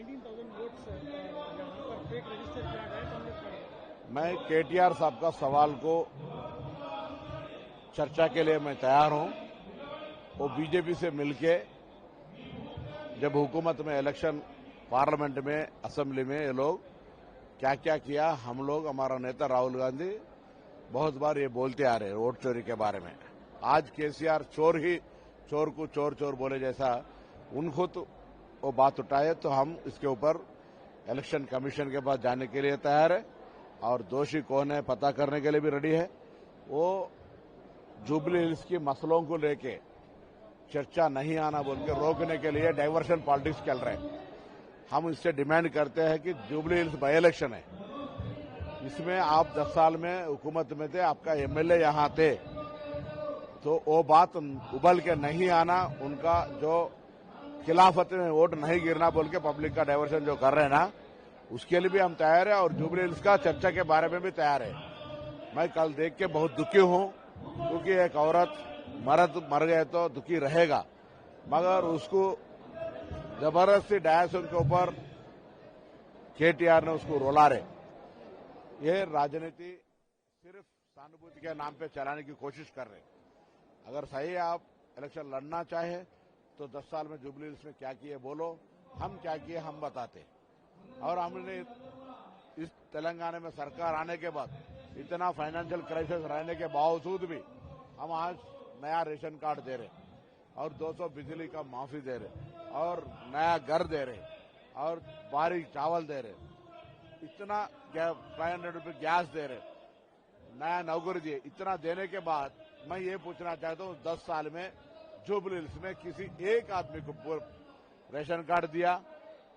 19,000 votes यहाँ पर fake register किया गया कांग्रेस पर। मैं केटीआर साहब का सवाल को चर्चा के लिए मैं तैयार हूं। वो बीजेपी से मिलके जब हुकूमत में इलेक्शन पार्लियामेंट में असेंबली में ये लोग क्या क्या किया, हम लोग हमारा नेता राहुल गांधी बहुत बार ये बोलते आ रहे वोट चोरी के बारे में। आज केसीआर चोर को चोर चोर बोले जैसा उनको तो वो बात उठाए तो हम इसके ऊपर इलेक्शन कमीशन के पास जाने के लिए तैयार है और दोषी कौन है पता करने के लिए भी रेडी है। वो जुबली हिल्स की मसलों को लेके चर्चा नहीं आना बोल के रोकने के लिए डाइवर्शन पॉलिटिक्स चल रहे हैं। हम इससे डिमांड करते हैं कि जुबली हिल्स बाई इलेक्शन है, इसमें आप 10 साल में हुकूमत में थे, आपका एमएलए यहां थे, तो वो बात उबल के नहीं आना, उनका जो खिलाफत में वोट नहीं गिरना बोल के पब्लिक का डाइवर्शन जो कर रहे हैं ना, उसके लिए भी हम तैयार है और जुबली हिल्स का चर्चा के बारे में भी तैयार है। मैं कल देख के बहुत दुखी हूं क्योंकि एक औरत मर गए तो दुखी रहेगा, मगर उसको जबरदस्ती डायस उनके ऊपर केटीआर ने उसको रोला रहे। ये राजनीति सिर्फ सहानुभूति के नाम पे चलाने की कोशिश कर रहे। अगर सही आप इलेक्शन लड़ना चाहे तो 10 साल में जुबली हिल्स में क्या किए बोलो, हम क्या किए हम बताते। और हमने इस तेलंगाना में सरकार आने के बाद इतना फाइनेंशियल क्राइसिस रहने के बावजूद भी हम आज नया रेशन कार्ड दे रहे और 200 बिजली का माफी दे रहे और नया घर दे रहे और बारीक चावल दे रहे, इतना 500 रुपये गैस दे रहे, नया नौकरी दिए। इतना देने के बाद मैं ये पूछना चाहता हूँ 10 साल में जुबली हिल्स में किसी एक आदमी को रेशन कार्ड दिया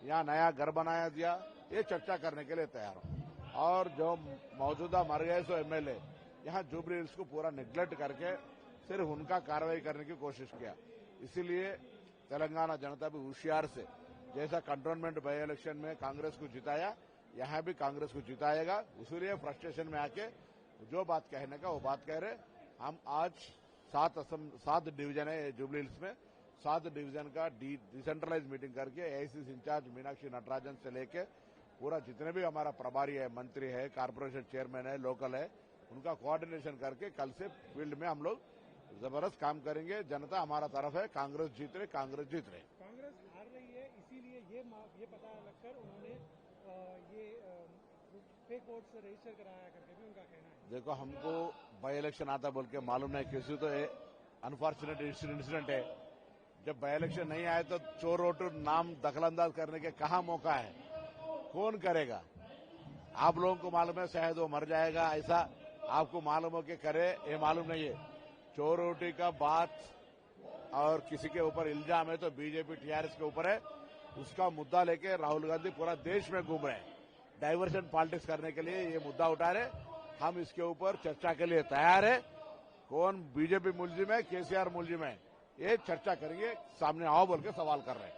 या नया घर बनाया दिया? ये चर्चा करने के लिए तैयार हूं। और जो मौजूदा मर गए सो एमएलए यहाँ जुबली हिल्स को पूरा निगलेक्ट करके सिर्फ उनका कार्रवाई करने की कोशिश किया। इसीलिए तेलंगाना जनता भी होशियार से जैसा कंटोनमेंट बाई इलेक्शन में कांग्रेस को जिताया, यहाँ भी कांग्रेस को जिताएगा। इसीलिए फ्रस्ट्रेशन में आके जो बात कहने का वो बात कह रहे। हम आज 7 डिवीजन है जुबली हिल्स में, 7 डिवीजन का डिसेंट्रलाइज मीटिंग करके एआईसीसी इंचार्ज मीनाक्षी नटराजन से लेके पूरा जितने भी हमारा प्रभारी है, मंत्री है, कारपोरेशन चेयरमैन है, लोकल है, उनका कोऑर्डिनेशन करके कल से फील्ड में हम लोग जबरदस्त काम करेंगे। जनता हमारा तरफ है, कांग्रेस जीत रहे। कांग्रेस हार रही है, इसीलिए ये पता लगकर उन्होंने ये फेक वोट्स रजिस्टर कराया करके भी उनका कहना है। देखो, हमको बाई इलेक्शन आता बोल के मालूम नहीं, किसी तो अनफॉर्चुनेट इंसिडेंट है। जब बाई इलेक्शन नहीं आए तो चोर वोट नाम दखलंदाज करने के कहाँ मौका है? कौन करेगा? आप लोगों को मालूम है शायद वो मर जाएगा, ऐसा आपको मालूम हो कि करे, ये मालूम नहीं है। चोर वोटी का बात और किसी के ऊपर इल्जाम है तो बीजेपी टीआरएस के ऊपर है, उसका मुद्दा लेके राहुल गांधी पूरा देश में घूम रहे हैं। डाइवर्शन पॉलिटिक्स करने के लिए ये मुद्दा उठा रहे। हम इसके ऊपर चर्चा के लिए तैयार है। कौन बीजेपी मुलजिम है, केसीआर मुलजिम है, ये चर्चा करेंगे। सामने आओ बोल के सवाल कर रहे हैं।